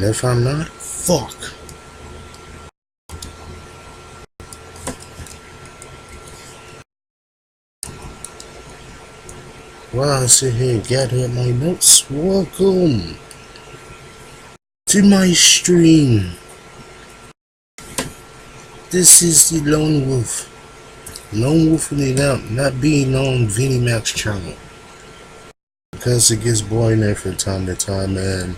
And if I'm not, fuck. While I sit here and gather up my notes, welcome to my stream. This is the Lone Wolf. Lone Wolfing it out, not being on Vinnie Mac's channel. Because it gets boring there from time to time, and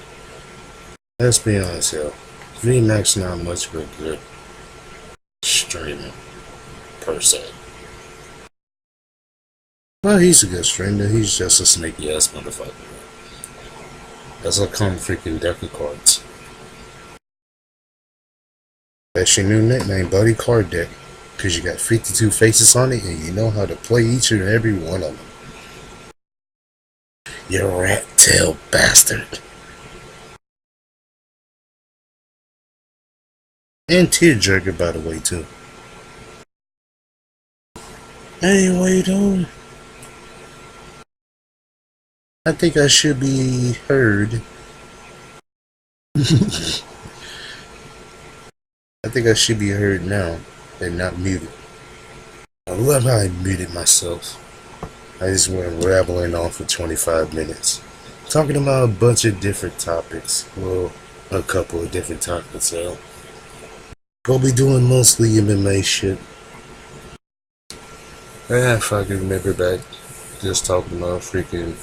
let's be honest here. Vinnie Mac's not much of a good streamer, per se. Well, he's a good streamer, he's just a snaky ass motherfucker. That's a come freaking deck of cards. That's your new nickname, Buddy Card Deck. Because you got 52 faces on it and you know how to play each and every one of them. You rat tail bastard. And Tearjerker, by the way, too. Anyway, though, I think I should be heard. I think I should be heard now and not muted. I love how I muted myself. I just went rambling on for 25 minutes. Talking about a bunch of different topics. Well, a couple of different topics, so. We'll be doing mostly MMA shit. If I can remember back, just talking about freaking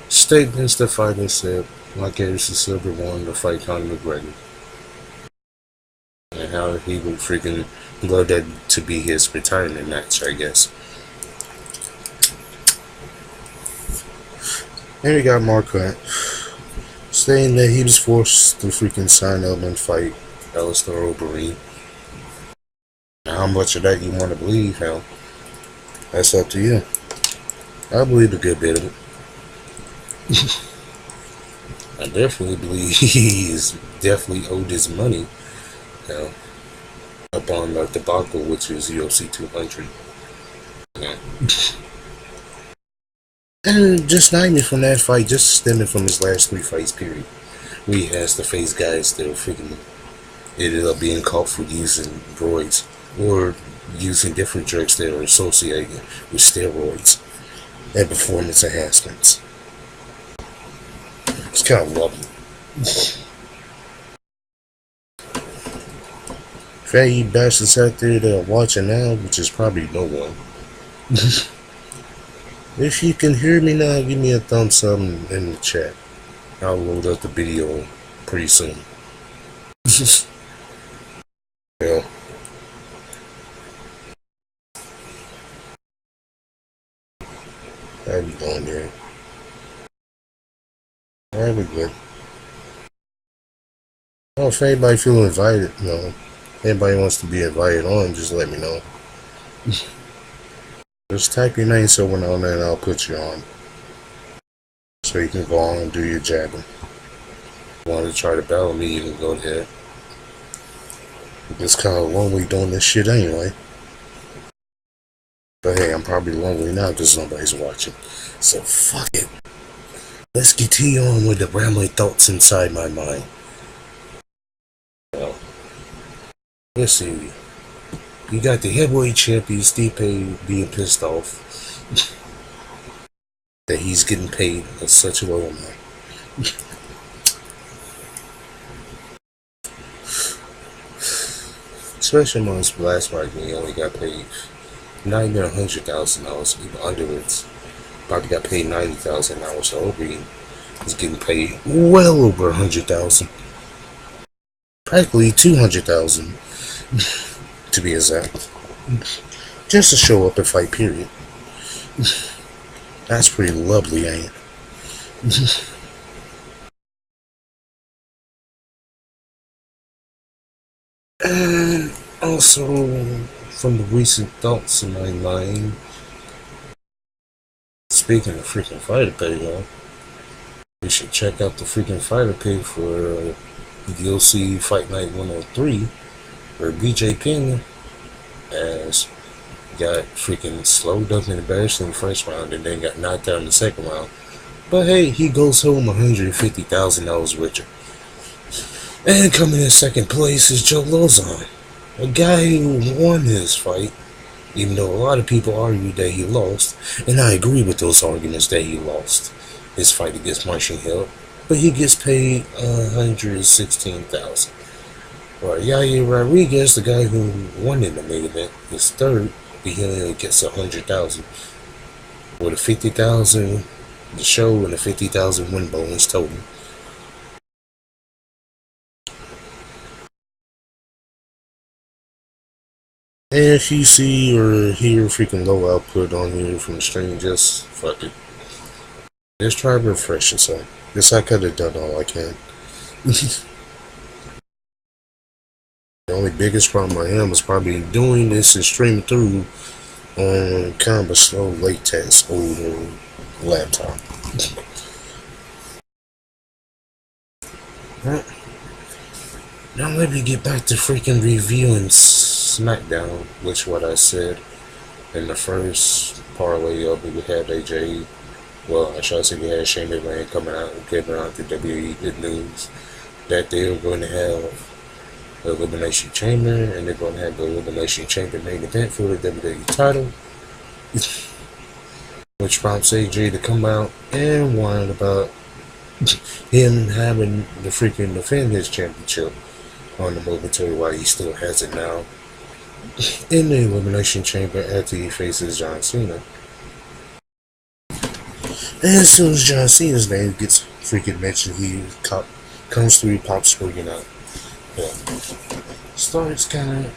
statements the fighter said, like Anderson Silva won to fight Conor McGregor. And how he would freaking love that to be his retirement match, I guess. And we got Mark Hunt saying that he was forced to freaking sign up and fight Alistair Overeem. How much of that you want to believe, hell, that's up to you. I believe a good bit of it. I definitely believe he's definitely owed his money, you know, upon the debacle, which is UFC 200. You know. And just not even from that fight, just stemming from his last 3 fights, period. Where he has to face guys that freaking ended up being caught for using roids or using different drugs that are associated with steroids and performance enhancements. It's kind of lovely. For you bastards out there that are watching now, which is probably no one. If you can hear me now, give me a thumbs up in the chat. I'll load up the video pretty soon. Yeah. How we doing here? Alright, we're good. Well, if anybody feel invited, you know, anybody wants to be invited on, just let me know. Just type your name somewhere on there and I'll put you on. So you can go on and do your jabbing. If you want to try to battle me, you can go ahead. It's kind of lonely doing this shit anyway. But hey, I'm probably lonely now because nobody's watching. So fuck it. Let's continue on with the rambling thoughts inside my mind. Well, let's see. You got the heavyweight champion Stipe being pissed off that he's getting paid at such a low amount. Especially amongst last fight when he only got paid not even $100,000, even underwards. Probably got paid $90,000. So Overeem is getting paid well over $100,000, practically $200,000 to be exact, just to show up and fight. Period. That's pretty lovely, ain't it? And also, from the recent thoughts in my mind, speaking of freaking fighter pay, y'all, you should check out the freaking fighter pay for UFC Fight Night 103, where BJ Penn has got freaking slowed up and embarrassed in the first round and then got knocked out in the second round. But hey, he goes home $150,000 richer. And coming in second place is Joe Lozon, a guy who won his fight, even though a lot of people argue that he lost, and I agree with those arguments that he lost his fight against Martian Hill, but he gets paid $116,000. Right, Yair Rodriguez, the guy who won in the main event, is third, but he only gets 100,000 with a 50,000 the show and a 50,000 win bonus total. And if you see or hear freaking low output on here from the stream, just fuck it. Just try to refresh yourself. Guess I could have done all I can. The only biggest problem I am is probably doing this and streaming through on kind of a slow latex older laptop. Right. Now let me get back to freaking reviewing SmackDown, which what I said in the first parlay of it. We had AJ, well, I should say we had Shane McMahon coming out and giving out the WWE good news that they're going to have the Elimination Chamber, and they're going to have the Elimination Chamber main event for the WWE title, which prompts AJ to come out and whine about him having to freaking defend his championship on the momentary while he still has it now in the Elimination Chamber after he faces John Cena. And as soon as John Cena's name gets freaking mentioned, he comes through, pops freaking out. Yeah. Starts kind of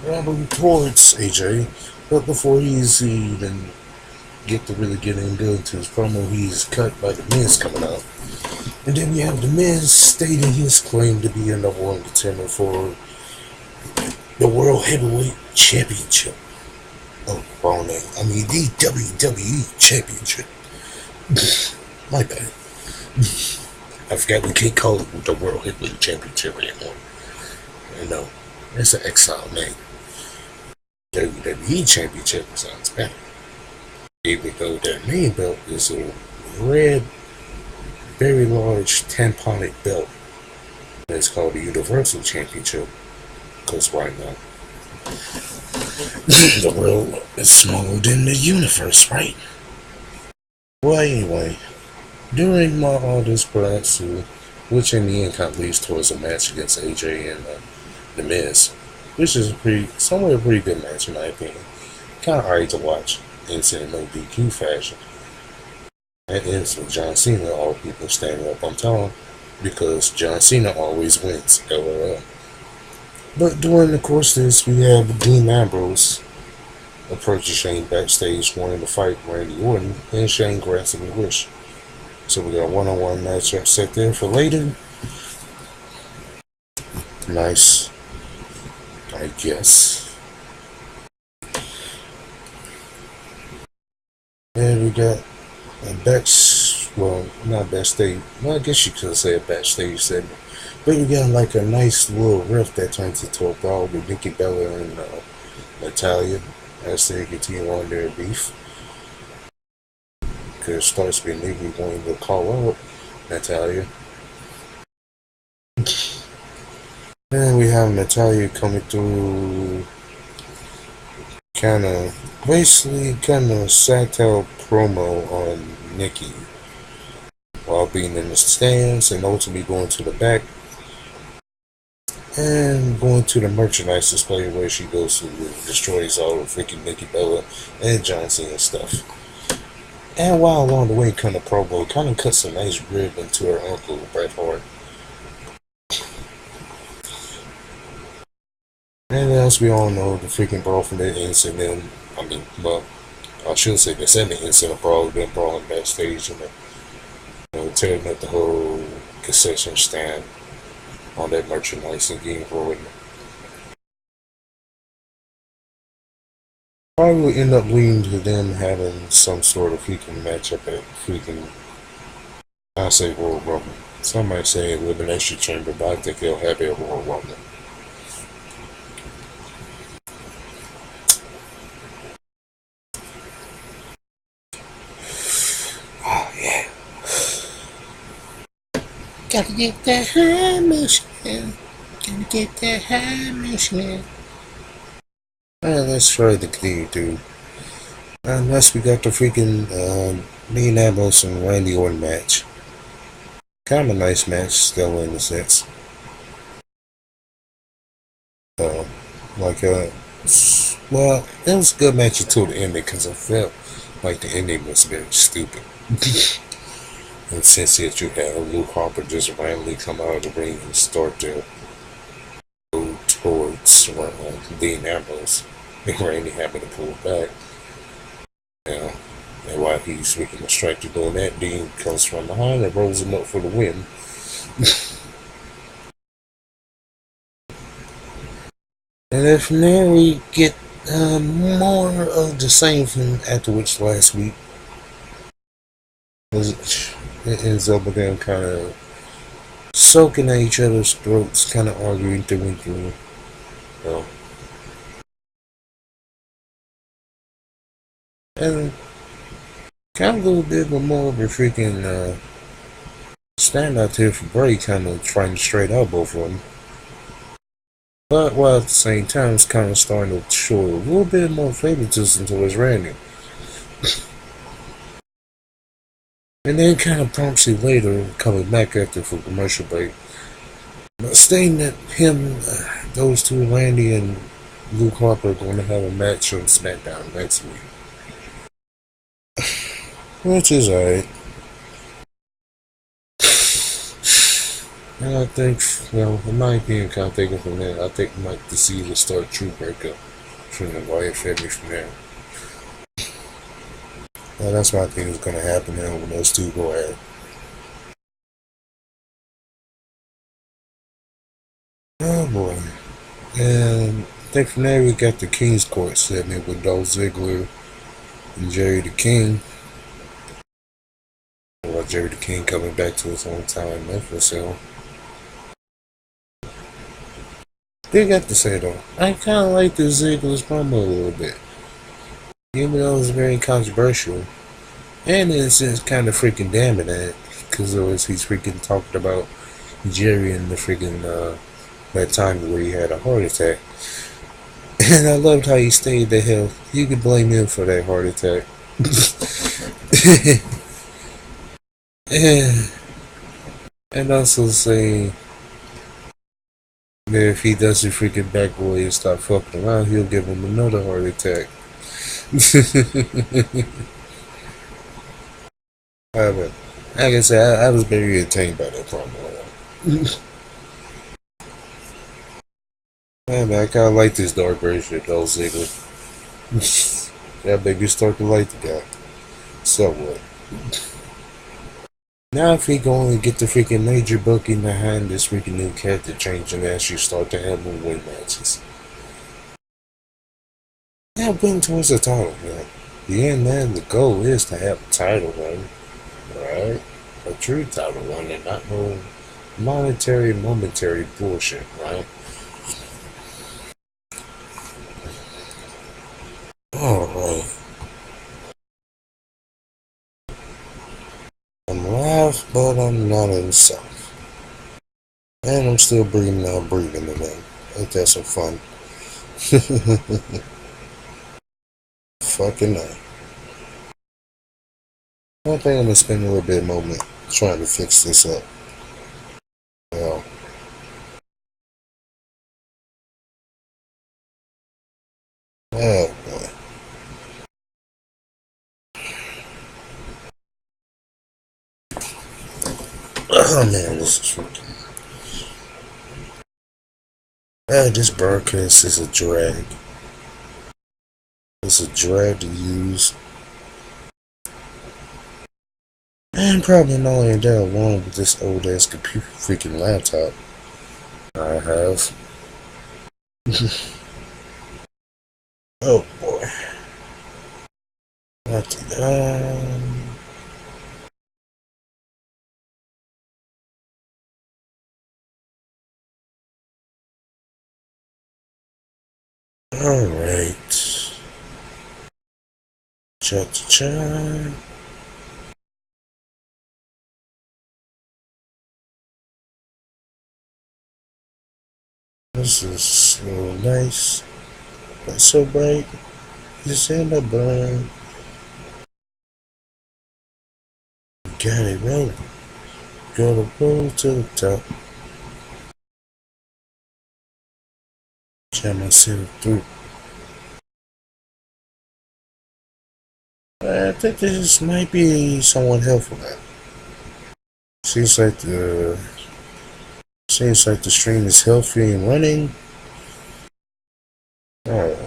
rambling towards AJ, but before he's even get to really get into his promo, he's cut by the Miz coming out. And then we have the Miz stating his claim to be a number one contender for the World Heavyweight Championship. Oh, wrong name. I mean, the WWE Championship. My bad. I forgot we can't call it the World Heavyweight Championship anymore. No, it's an exile name. WWE Championship sounds better. Even though their main belt is a red, very large tamponic belt. It's called the Universal Championship. Because why not? The world is smaller than the universe, right? Well, anyway, during my Aldous Pratsu, which in the end kind of leads towards a match against AJ and The Miz, which is somewhat a pretty good match in my opinion. Kind of hard to watch. It's in no DQ fashion. That ends with John Cena, all people standing up on top, because John Cena always wins, LOL. But during the course of this, we have Dean Ambrose approaching Shane backstage wanting to fight Randy Orton, and Shane grants him a wish. So we got a one-on-one matchup set there for later. Nice, I guess. And we got a not backstage, well, I guess you could say a backstage segment. But we got like a nice little riff that turns into a brawl with Nikki Bella and Natalya as they continue on their beef. Because it starts with Nikki going to call out Natalya. And we have Natalya coming through kind of satire promo on Nikki while being in the stands and ultimately going to the back and going to the merchandise display where she goes to destroys all of freaking Nikki Bella and John Cena stuff. And while along the way, kind of promo, kind of cuts a nice rib into her uncle, Bret Hart. And as we all know, the freaking brawl from that incident, I should say the second incident brawl, been brawling backstage and tearing up the whole concession stand on that merchandise and getting ruined. Probably end up leading to them having some sort of freaking matchup at freaking, I say Royal Rumble. Some might say Elimination Chamber, but I think they'll have it at Royal Rumble. Gotta get that high Michigan. Gotta get that high Michigan. Alright, let's try to continue to. Unless we got the freaking Dean Ambrose and Randy Orton match. Kind of a nice match, still in a sense. Uh, like, well, it was a good match until the ending because I felt like the ending was very stupid. And since it, you had Luke Harper just randomly come out of the ring and start to go towards Dean Ambrose, and Randy having to pull back. Yeah. And while he's making a strike to doing that, Dean comes from behind and rolls him up for the win. And then from there we get more of the same from afterwards last week. It ends up with them kind of soaking at each other's throats, kind of arguing through and through. And kind of a little bit more of a freaking standout here for Bray, kind of trying to straight out both of them. But while at the same time, it's kind of starting to show a little bit more favoritism towards Randy. And then kind of promptly later, coming back after for commercial break, stating that those two, Randy and Luke Harper, are going to have a match on SmackDown next week. Which is alright. And I think, well, in my opinion, kind of taking from there, I think we might see the start true breakup from the Wyatt family from there. Well, that's what I think is going to happen now when those two go at it. Oh boy. And I think from there we got the King's Court segment with Dolph Ziggler and Jerry the King. Well, Jerry the King coming back to his hometown in Memphis, so. They got to say though, I kind of like the Ziggler's promo a little bit. Even though it was very controversial. And in a sense, kind of freaking damning at it. Because he's freaking talking about Jerry and the freaking, that time where he had a heart attack. And I loved how he stated that hell, you could blame him for that heart attack. And also saying that if he doesn't freaking back away and stop fucking around, he'll give him another heart attack. Like I said, I was very entertained by that promo. Man, I kind of like this dark version of Dolph Ziggler. That baby start to like the guy. So what? Now if he going to get the freaking major booking behind this freaking new character change and actually start to have more win matches. Yeah, win towards the title, man. The end, man, the goal is to have a title run. Right? A true title run and not no monetary, momentary bullshit, right? Alright. I'm live, but I'm not in the South. And I'm still breathing today. Ain't that so fun? Fucking night. I think I'm gonna spend a little bit of moment trying to fix this up. Well, oh boy. Oh man, this is freaking. This broadcast is a drag. It's a drag to use. And probably not only that, along with this old ass computer freaking laptop I have. Oh boy. Alright. Cha-cha-cha. This is so nice, but so bright. It's in the burn. Got it right. Gotta roll to the top. Jam myself through. I think this might be somewhat helpful now. Seems like the stream is healthy and running. Alright.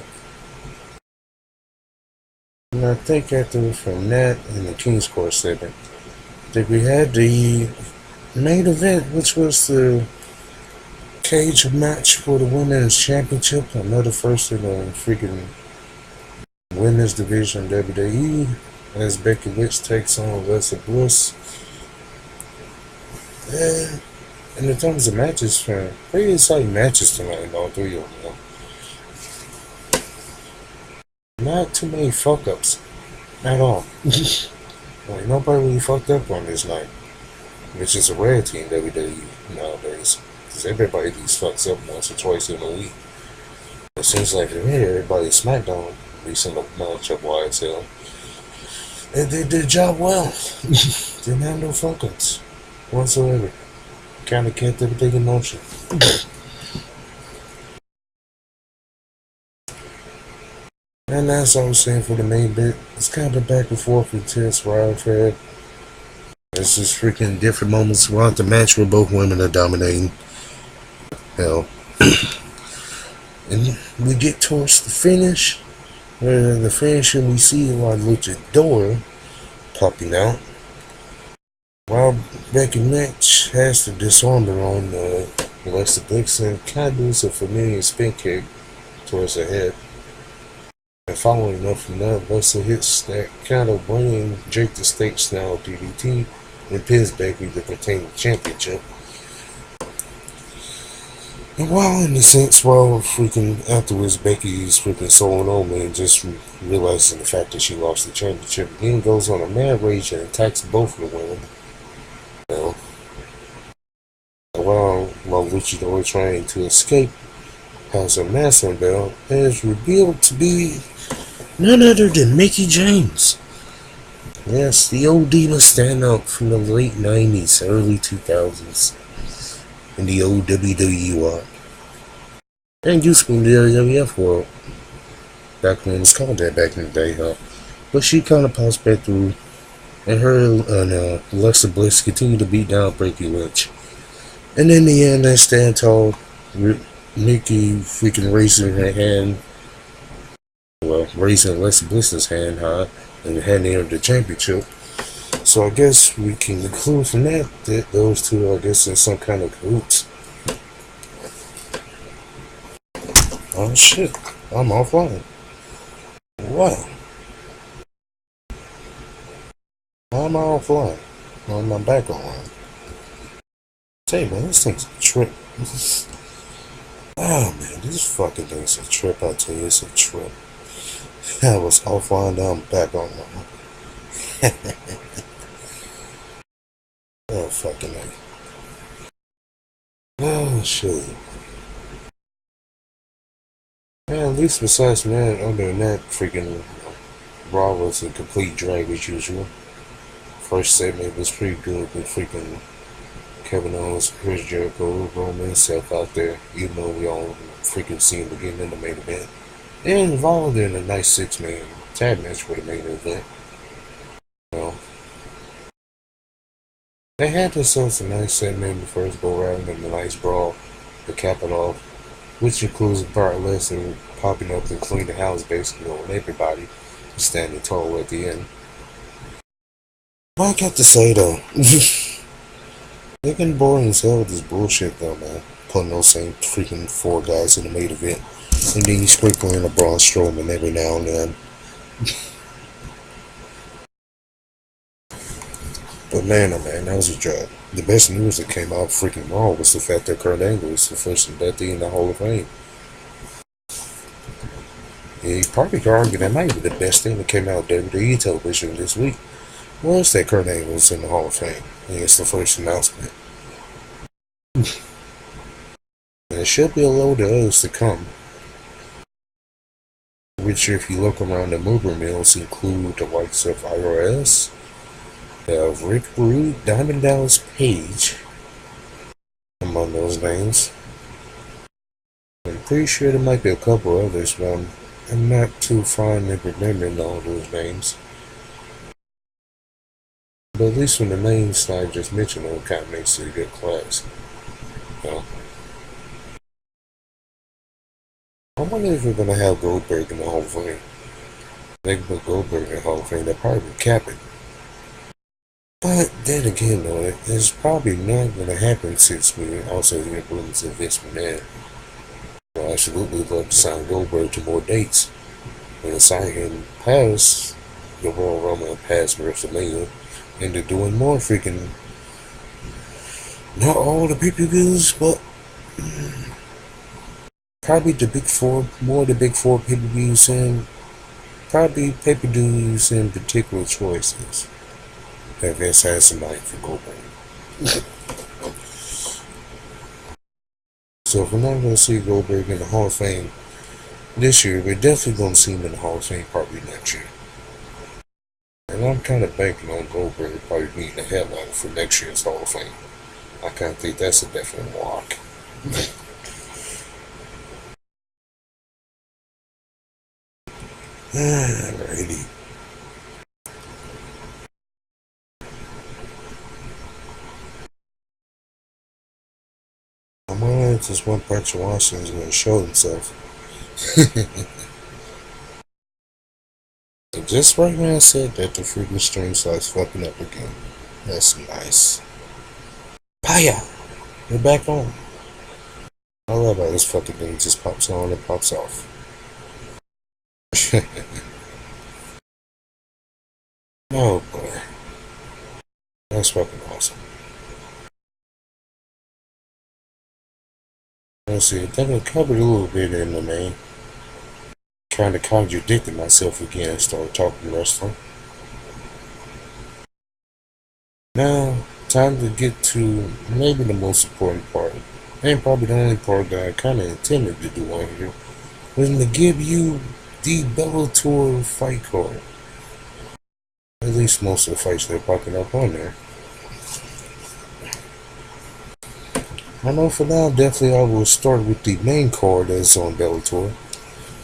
And I think after from that and the King's Court segment, I think we had the main event, which was the cage match for the women's championship. Another first in the freaking women's division WWE, as Becky Lynch takes on Alexa Bliss. And in terms of matches, pretty exciting matches tonight, all three of them. Not too many fuck ups at all. Like, nobody really fucked up on this night, which is a rarity in WWE nowadays, because everybody these fucks up once or twice in a week. It seems like for me, everybody SmackDown recent matchup wise, and they did their job well. Didn't have no fuck ups whatsoever. Kind of kept everything in motion. And as I was saying, for the main bit, it's kind of back and forth intense where I've had. It's just freaking different moments throughout the match where both women are dominating. Hell. And we get towards the finish, where the finisher we see La Luchador popping out, while Becky Lynch has to disarm her on Alexa Bliss and kind of does a familiar spin kick towards her head. And following up from that, Alexa hits that kind of running Jake the Snake style DDT and pins Becky to retain the championship. And while freaking afterwards Becky's freaking soloing on and just realizing the fact that she lost the championship, again goes on a mad rage and attacks both of the women. While Luchador trying to escape, has a massive belt and is revealed to be none other than Mickie James. Yes, the old diva standout from the late 90s, early 2000s. In the old WWE world. And used to be in the WWF world. Back when it was called that back in the day, huh? But she kind of passed back through. And her and Alexa Bliss continued to beat down Becky Lynch. And in the end, they stand tall. Nikki freaking raising her hand. Well, raising Alexa Bliss's hand high. And handing her the championship. So I guess we can conclude from that those two, I guess, in some kind of cahoots. Oh shit, I'm offline. Wow. I'm offline. I'm back online. Tell you, man, this thing's a trip. Oh man, this fucking thing's a trip. I tell you, it's a trip. I was offline, now I'm back online. Oh, fucking A. Oh, shit. Yeah, at least besides that, other than that, freaking Raw was a complete drag as usual. First segment was pretty good with freaking Kevin Owens, Chris Jericho, Roman, Seth out there, even though we all freaking seen them getting in the main event. And involved in a nice 6-man tag match for the main event. They had themselves a nice segment in the first go round and a nice brawl to cap it off, which includes Brock Lesnar popping up and cleaning the house basically on everybody, standing tall at the end. What I got to say though, they're getting boring as hell with this bullshit though, man. Putting those same freaking 4 guys in the main event, and then you sprinkle in a Braun Strowman every now and then. But man, oh man, that was a job. The best news that came out freaking Raw was the fact that Kurt Angle is the first inductee in the Hall of Fame. Yeah, you probably could argue that might be the best thing that came out of WWE television this week. Was that Kurt Angle was in the Hall of Fame. And it's the first announcement. And should be a load of others to come, which if you look around the mover mills include the likes of IRS, of Rick Rude, Diamond Dallas Page, among those names. I'm pretty sure there might be a couple others, but I'm not too fond of remembering all those names. But at least when the names I just mentioned them kind of makes it a good class. You know? I wonder if we're going to have Goldberg in the Hall of Fame. They can put Goldberg in the Hall of Fame, they'll probably cap it. But then again, though, it's probably not going to happen since we also hear rumors of Vince McMahon. I absolutely love to sign Goldberg to more dates. And sign him past the Royal Rumble and past WrestleMania into doing more freaking, not all the pay-per-views, but probably the big four, more the big four pay-per-views, and probably pay-per-views in particular choices that Vince has tonight for Goldberg. So if we're not going to see Goldberg in the Hall of Fame this year, we're definitely going to see him in the Hall of Fame probably next year. And I'm kind of banking on Goldberg probably being the headliner for next year's Hall of Fame. I kind of think that's a definite lock. Alrighty. I'm wondering if this one Patrick Washington is going to show himself. And just right when I said that, the freaking string starts fucking up again. That's nice. Paya! You're back on. I love how this fucking thing just pops on and pops off. Oh boy. That's fucking awesome. Let's see, I think I covered a little bit in the main. Kind of contradicted myself again, started talking wrestling. Now, time to get to maybe the most important part, and probably the only part that I kind of intended to do on here, was to give you the Bellator fight card. At least most of the fights that are popping up on there. I know for now, definitely I will start with the main card that's on Bellator.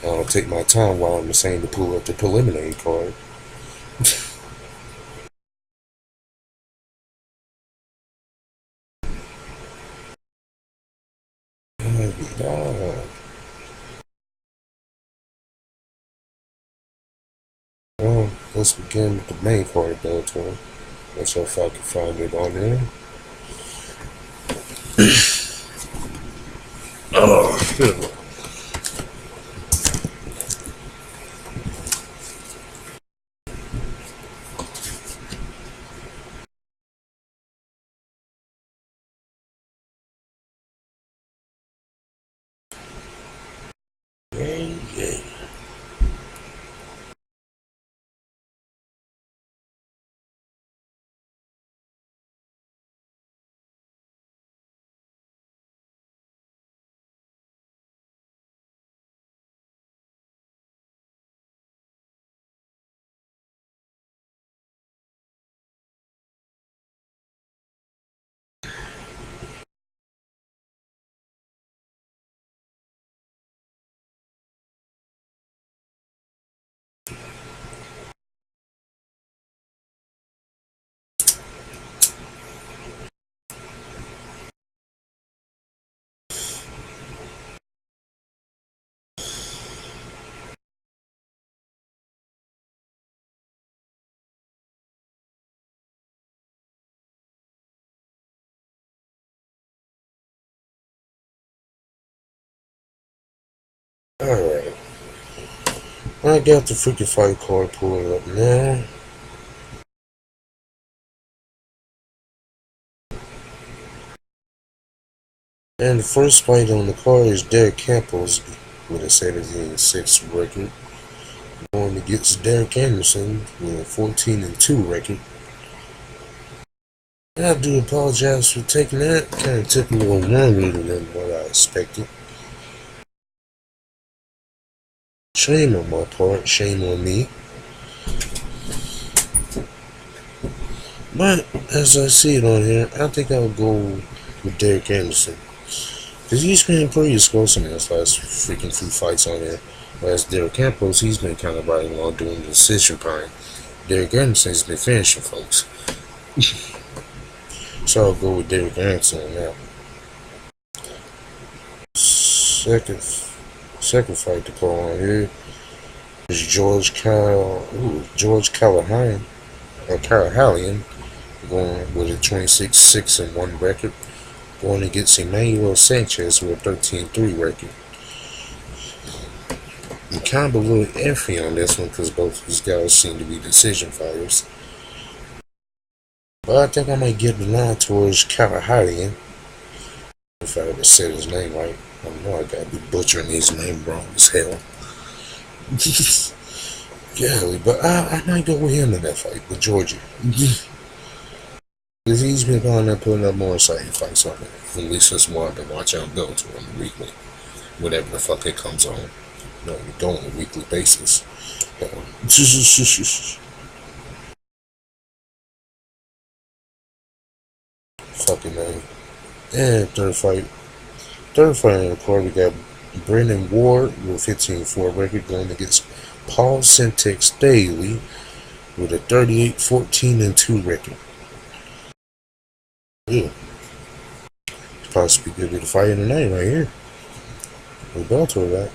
I'll take my time while I'm saying to pull up the preliminary card. Well, let's begin with the main card of Bellator. Let's see if I can find it on there. Oh, good. Yeah. Alright. I got the freaking fight card pulled up now. And the first fight on the card is Derek Campos with a 17-6 record, going against Derek Anderson with a 14-2 record. I do apologize for taking that. Kind of took a little longer than what I expected. Shame on my part, shame on me. But as I see it on here, I think I'll go with Derek Anderson. Because he's been pretty explosive in his last freaking few fights on here. Whereas Derek Campos, he's been kind of riding along doing the decision pine. Derek Anderson's been finishing folks. So I'll go with Derek Anderson now. Second fight to call on here is George Callahan, going with a 26-6-1 record, going against Emmanuel Sanchez with a 13-3 record. I'm kind of a little iffy on this one because both these guys seem to be decision fighters. But I think I might get the line towards Callahan, if I ever said his name right. I know I gotta be butchering his name wrong as hell. Golly, but I might go with him in that fight with Georgia. Because he's been going there putting up more exciting fights on it. At least that's what I've been watching on Bellator on the weekly. Whatever the fuck it comes on. No, we don't on a weekly basis. Fucking man. And third fight on the card, we got Brendan Ward with a 15-4 record going against Paul Syntex Daly with a 38-14-2 record. Yeah. Possibly could be the fight of the night right here. We're about to that.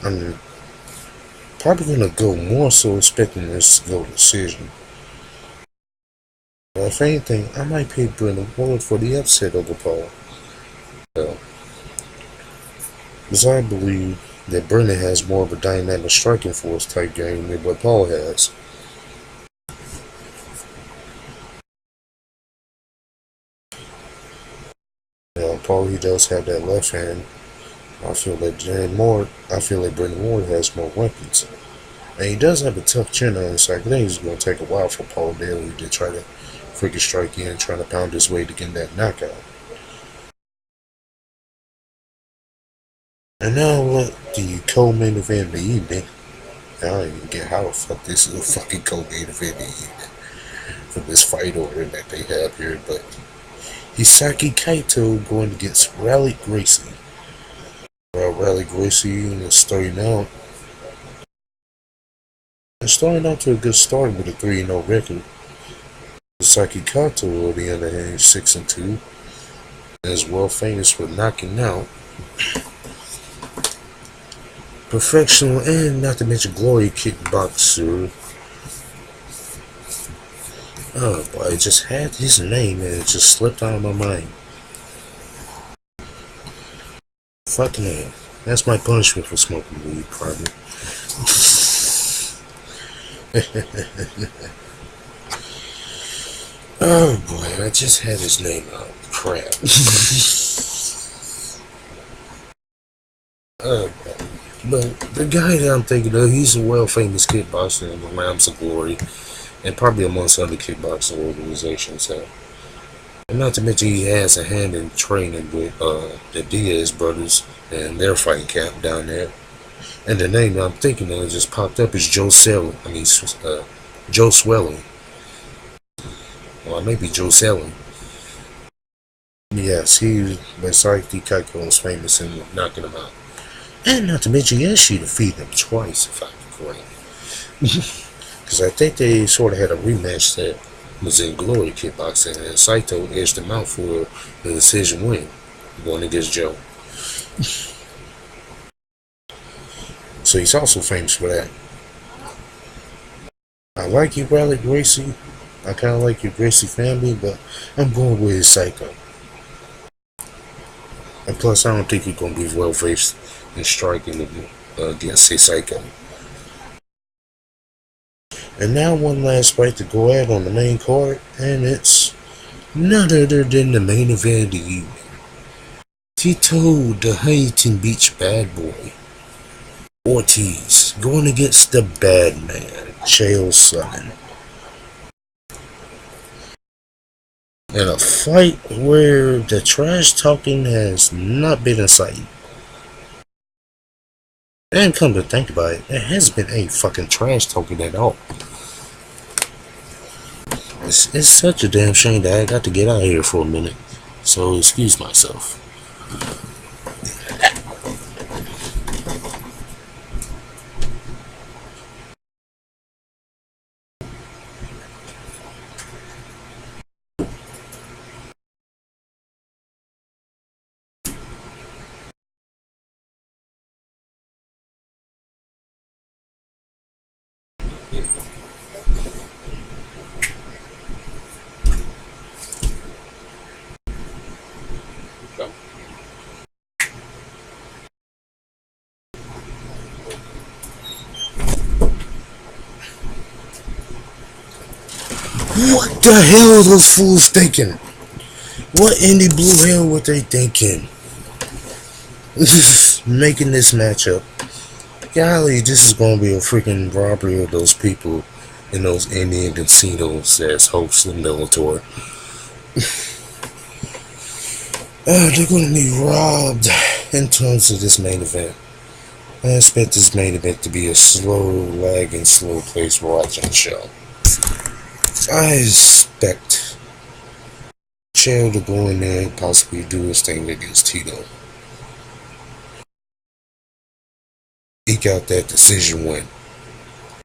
I'm probably gonna go more so expecting this to go decision. But if anything, I might pick Brendan Ward for the upset over Paul. Because I believe that Brendan has more of a dynamic striking force type game than what Paul has. Paul, he does have that left hand. I feel like Brendan Ward has more weapons. And he does have a tough chin on his side. I think it's going to take a while for Paul Daly to try to freaking strike in and try to pound his way to get that knockout. And now let the co-main event of the evening. I don't even get how the fuck this is a fucking co-main event of the evening for this fight order that they have here, but Hisaki Kaito going against Raleigh Gracie. Raleigh Gracie is starting out to a good start with a 3-0 record. Hisaki Kaito, on the other hand, is 6-2, and is well famous for knocking out professional and not to mention glory kickboxer. Oh boy, I just had his name and it just slipped out of my mind. Fucking hell. That's my punishment for smoking weed, probably. Oh boy, I just had his name out. Crap. Oh boy. But the guy that I'm thinking of, he's a well-famous kickboxer in the realms of glory, and probably amongst other kickboxing organizations. And not to mention he has a hand in training with the Diaz brothers and their fighting camp down there. And the name I'm thinking of just popped up is Joe Swelling. Or maybe Joe Selling. Yes, Hisaki Kaito is famous in knocking him out. And not to mention, yes, she defeated him twice, if I'm correct. Because I think they sort of had a rematch that was in Glory Kickboxing, and Saito edged him out for the decision win, going against Joe. So he's also famous for that. I like you, Raleigh Gracie. I kind of like your Gracie family, but I'm going with his Psycho. And plus, I don't think he's going to be well-faced in striking against his Psycho. And now one last fight to go at on the main card, and it's none other than the main event of the evening. Tito, the Huntington Beach bad boy, Ortiz, going against the bad man, Chael Sonnen. In a fight where the trash talking has not been in sight. And come to think about it, there hasn't been any fucking trash talking at all. It's such a damn shame that I got to get out of here for a minute. So excuse myself. What the hell are those fools thinking? What in the blue hell were they thinking? Making this matchup. Golly, this is gonna be a freaking robbery of those people in those Indian casinos as hosts in Bellator. They're gonna be robbed in terms of this main event. I expect this main event to be a slow, lagging, slow pace watching show. I expect Chael to go in there and possibly do his thing against Tito. Eke out that decision win.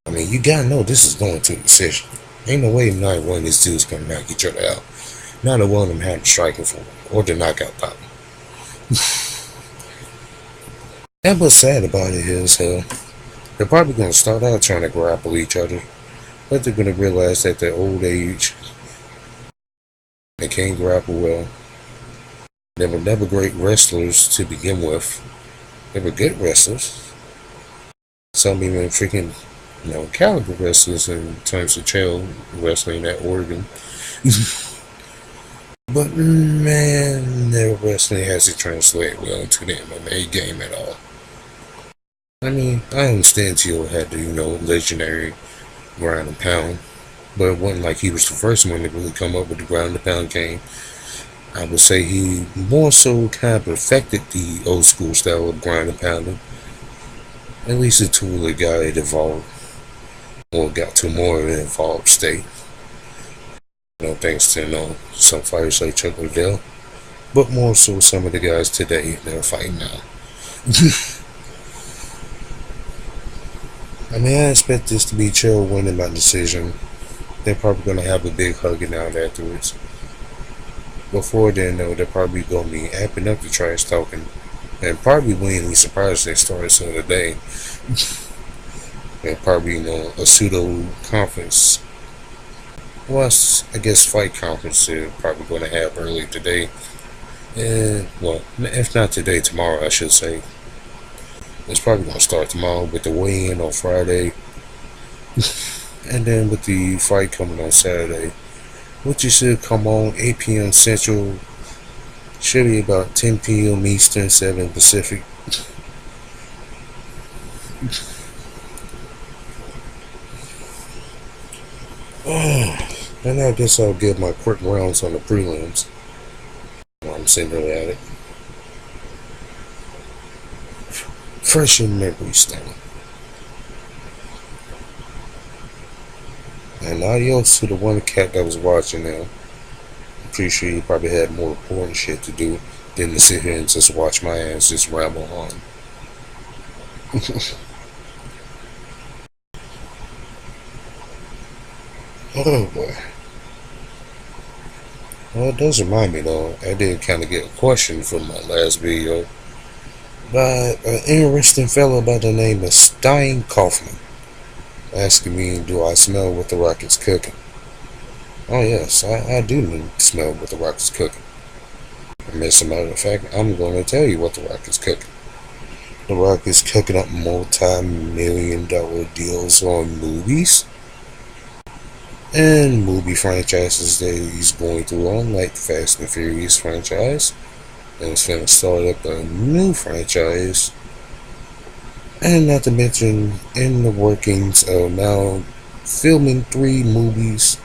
I mean, you gotta know this is going to a decision. Ain't no way neither one of these dudes gonna knock each other out. Neither one of them had the striking for or the knockout power. And what's sad about it is, they're probably gonna start out trying to grapple each other, but they're gonna realize that their old age, they can't grapple well. They were never great wrestlers to begin with. They were good wrestlers. Some even freaking, caliber wrestlers in terms of Chael wrestling at Oregon. But man, their wrestling hasn't translated well into the MMA game at all. I mean, I understand Tito had the, legendary ground and pound, but it wasn't like he was the first one to really come up with the ground and pound game. I would say he more so kind of perfected the old school style of ground and pounding. At least until the guy had evolved, or got to more of an evolved state. Thanks to some fighters like Chuck Liddell, but more so some of the guys today that are fighting now. I mean, I expect this to be Chael winning by decision. They're probably going to have a big hugging out afterwards. Before then, though, they're probably going to be amping up the trash talking. And probably wouldn't be surprised they started some of the day. And probably, a pseudo conference. Well, I guess fight conference they're probably going to have early today. And, well, if not today, tomorrow, I should say. It's probably going to start tomorrow with the weigh-in on Friday. And then with the fight coming on Saturday, which should come on 8 p.m. Central. Should be about 10 p.m. Eastern, 7 Pacific. And I guess I'll give my quick rounds on the prelims while I'm sitting there at it. Fresh in memory stone. And adios to the one cat that was watching now. Pretty sure you probably had more important shit to do than to sit here and just watch my ass just ramble on. Oh boy. Well, it does remind me though, I did kind of get a question from my last video by an interesting fellow by the name of Stein Kaufman, asking me, do I smell what the Rock is cooking? Oh yes, I do smell what the Rock is cooking. And as a matter of fact, I'm going to tell you what the Rock is cooking. The Rock is cooking up multi-million-dollar deals on movies and movie franchises that he's going through on, like Fast and Furious franchise. And he's going to start up a new franchise. And not to mention, in the workings of now filming 3 movies,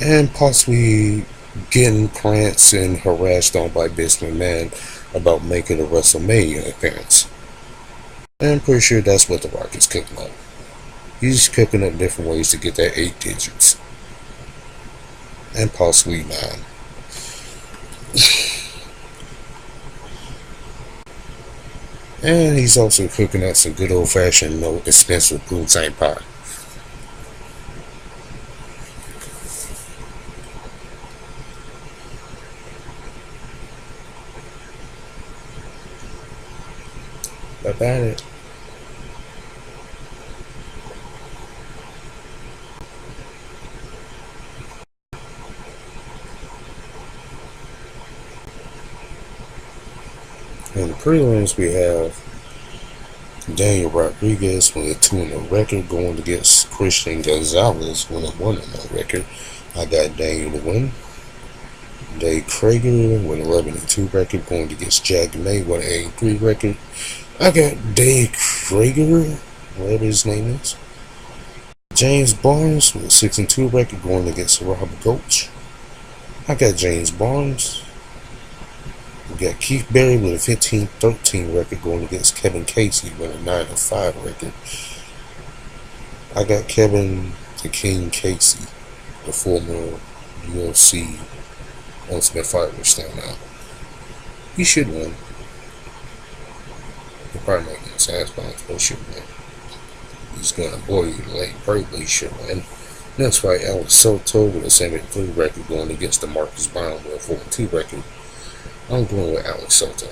and possibly getting pranced and harassed on by Vince McMahon about making a WrestleMania appearance. And I'm pretty sure that's what The Rock is cooking up. He's cooking up different ways to get that 8 digits. And possibly 9. And he's also cooking up some good old fashioned, no expensive poutine pie. About it. In the prelims, we have Daniel Rodriguez with a 2-0 record going against Christian Gonzalez with a 1-0 record. I got Daniel to win. Dave Krieger with an 11-2 record going against Jack May with an 8-3 record. I got Dave Krieger, whatever his name is. James Barnes with a 6-2 record going against Robert Gulch. I got James Barnes. We got Keith Berry with a 15-13 record going against Kevin Casey with a 9-5 record. I got Kevin the King Casey, the former UFC Ultimate Fighter star now. He should win. He'll probably make his ass bounce, but he should win. He's gonna bore you late, probably should win. Next fight, Alex Soto with a 7-3 record going against DeMarcus Brown with a 4-2 record. I'm going with Alex Soto.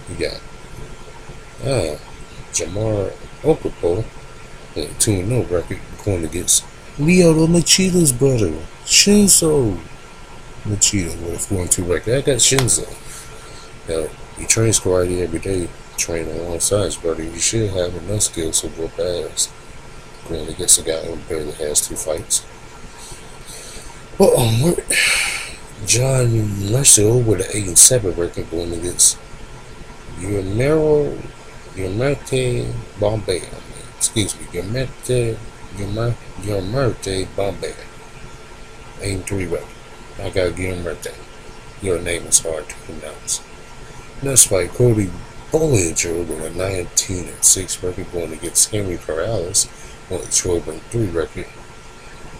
We got Jamar Okapo with a 2-0 record going against Lyoto Machida's brother, Shinzo Machida with a 4-2 record. I got Shinzo. Now, he trains karate every day, training alongside his brother. You should have enough skills to whoop ass going against a guy who barely has 2 fights. But John Marshall with an 8-7 record going against Yurmate Bombay. Excuse me, Yurmate Bombay. 8-3 record. I got Yurmate. Your name is hard to pronounce. Next fight, Cody Bollinger with a 19-6 record going against Henry Corrales with a 12-3 record.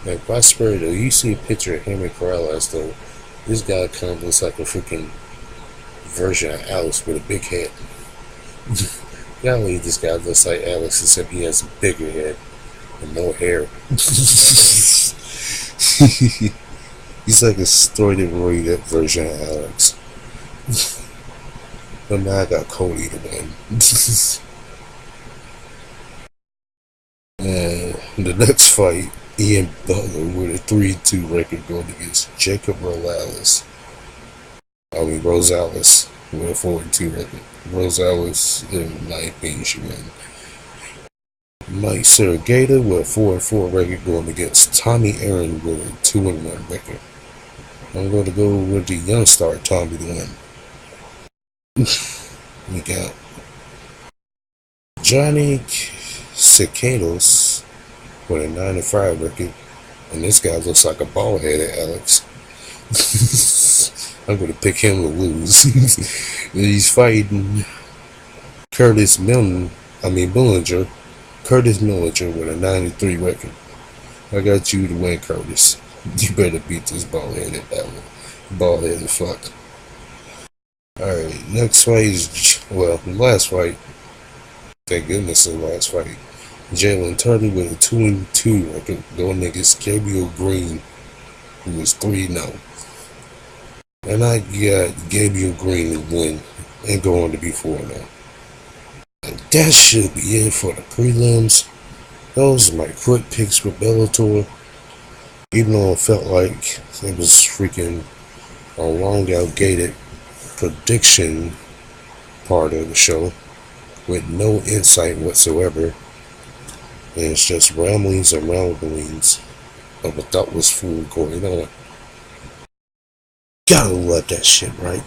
Now, if I swear though, you see a picture of Henry Corrales though, this guy kind of looks like a freaking version of Alex with a big head. Golly, this guy looks like Alex except he has a bigger head and more hair. He's like a steroid version of Alex. But now I got Cody to win. And the next fight, Ian Butler with a 3-2 record going against Jacob Rosales with a 4-2 record. Rosales, in my opinion, should win. Mike Surigata with a 4-4 record going against Tommy Aaron with a 2-1 record. I'm going to go with the young star Tommy to win. We got Johnny Cicados with a 9-5 record, and this guy looks like a bald-headed Alex. I'm going to pick him to lose. He's fighting Bullinger. Curtis Millinger with a 93 record. I got you to win, Curtis. You better beat this bald-headed fuck. Alright, next fight is, the last fight. Thank goodness the last fight. Jalen Turner with a 2-2 record going against Gabriel Green, who was 3-0. And I got Gabriel Green to win and go on to be 4-0. That should be it for the prelims. Those are my quick picks for Bellator. Even though it felt like it was freaking a long outdated prediction part of the show with no insight whatsoever. And it's just ramblings and ramblings of a thoughtless fool going on. Gotta love that shit, right?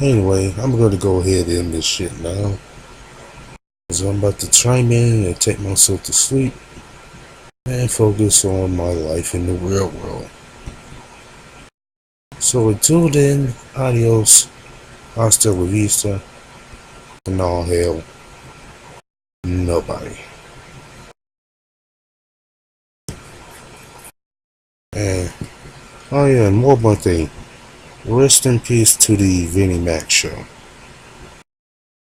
Anyway, I'm going to go ahead and end this shit now. Because I'm about to chime in and take myself to sleep and focus on my life in the real world. So until then, adios, hasta la vista, and all hell, nobody. And, oh yeah, and one more thing. Rest in peace to the Vinnie Mac show.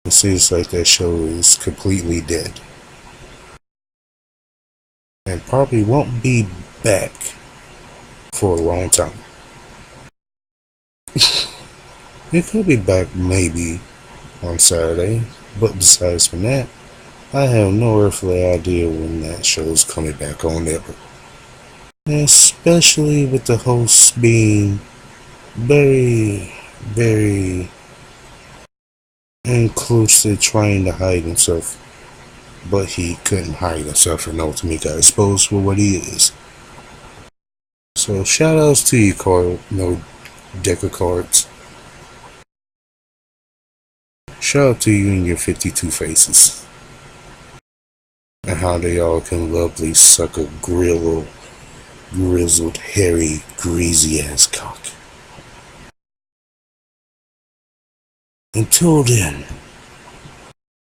It seems like that show is completely dead. And probably won't be back for a long time. It could be back maybe on Saturday, but besides from that, I have no earthly idea when that show is coming back on ever. Especially with the host being very, very inclusive, trying to hide himself, but he couldn't hide himself and ultimately got exposed for what he is. So shout outs to you, card, no deck of cards. Shout out to you and your 52 faces. And how they all can lovely suck a grizzled, hairy, greasy ass cock. Until then,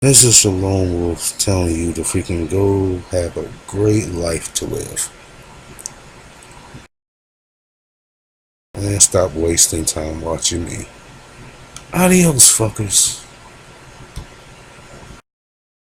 this is a lone wolf telling you to freaking go have a great life to live. And stop wasting time watching me. Adios, fuckers.